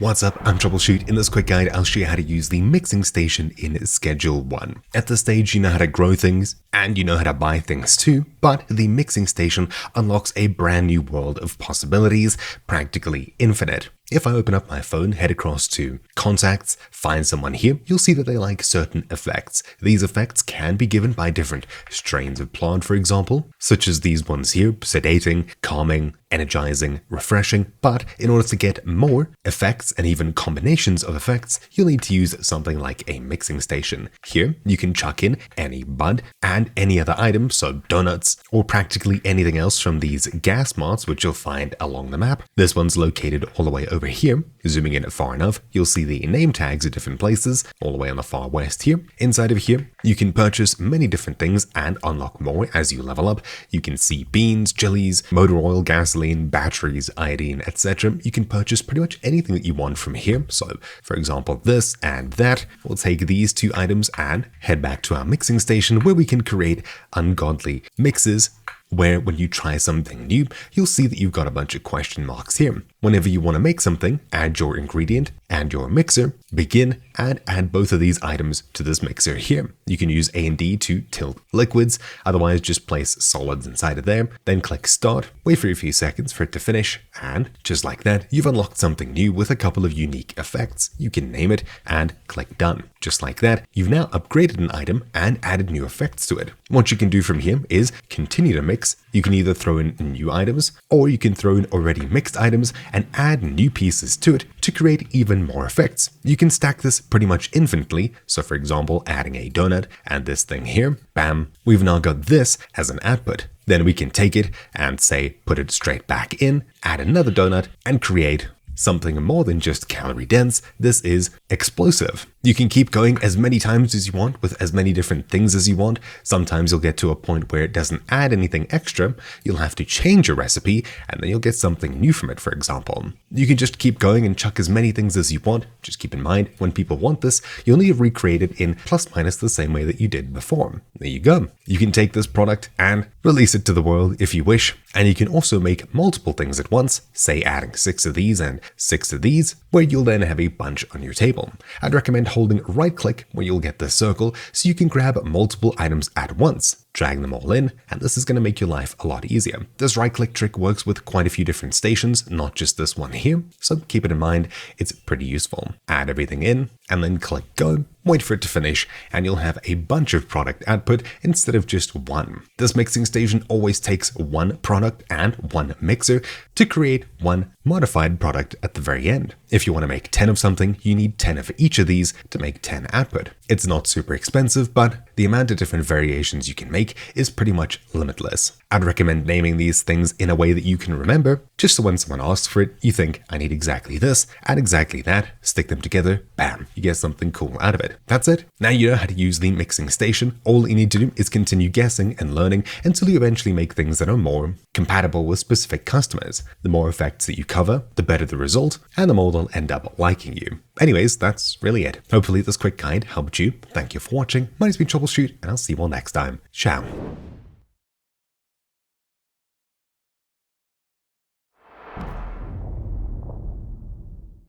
What's up, I'm Troubleshoot. In this quick guide, I'll show you how to use the mixing station in Schedule 1. At this stage, you know how to grow things, and you know how to buy things too, but the mixing station unlocks a brand new world of possibilities, practically infinite. If I open up my phone, head across to Contacts, find someone here, you'll see that they like certain effects. These effects can be given by different strains of plant, for example, such as these ones here, sedating, calming, energizing, refreshing, but in order to get more effects and even combinations of effects, you'll need to use something like a mixing station. Here, you can chuck in any bud and any other item, so donuts, or practically anything else from these gas marts, which you'll find along the map. This one's located all the way over here. Zooming in far enough, you'll see the name tags at different places, all the way on the far west here. Inside of here, you can purchase many different things and unlock more as you level up. You can see beans, chilies, motor oil, gasoline, batteries, iodine, etc. You can purchase pretty much anything that you want from here. So, for example, this and that. We'll take these two items and head back to our mixing station where we can create ungodly mixes, where when you try something new, you'll see that you've got a bunch of question marks here. Whenever you want to make something, add your ingredient and your mixer, begin, and add both of these items to this mixer here. You can use A and D to tilt liquids, otherwise just place solids inside of there, then click start, wait for a few seconds for it to finish, and just like that, you've unlocked something new with a couple of unique effects. You can name it and click done. Just like that, you've now upgraded an item and added new effects to it. What you can do from here is continue to mix. You can either throw in new items, or you can throw in already mixed items and add new pieces to it to create even more effects. You can stack this pretty much infinitely. So for example, adding a donut and this thing here, bam, we've now got this as an output. Then we can take it and say, put it straight back in, add another donut and create something more than just calorie dense. This is explosive. You can keep going as many times as you want with as many different things as you want. Sometimes you'll get to a point where it doesn't add anything extra. You'll have to change your recipe and then you'll get something new from it, for example. You can just keep going and chuck as many things as you want. Just keep in mind, when people want this, you'll need to recreate it in plus minus the same way that you did before. There you go. You can take this product and release it to the world if you wish. And you can also make multiple things at once, say adding 6 of these and 6 of these, where you'll then have a bunch on your table. I'd recommend holding right click where you'll get this circle so you can grab multiple items at once, drag them all in, and this is going to make your life a lot easier. This right click trick works with quite a few different stations, not just this one here, so keep it in mind, it's pretty useful. Add everything in, and then click go, wait for it to finish, and you'll have a bunch of product output instead of just one. This mixing station always takes one product and one mixer to create one modified product at the very end. If you want to make 10 of something, you need 10 of each of these to make 10 output. It's not super expensive, but the amount of different variations you can make is pretty much limitless. I'd recommend naming these things in a way that you can remember, just so when someone asks for it, you think, I need exactly this and exactly that, stick them together, bam, you get something cool out of it. That's it. Now you know how to use the mixing station. All you need to do is continue guessing and learning until you eventually make things that are more compatible with specific customers. The more effects that you cover, the better the result, and the more they'll end up liking you. Anyways, that's really it. Hopefully this quick guide helped you. Thank you for watching. My name's been Troubleshoot, and I'll see you all next time. Ciao.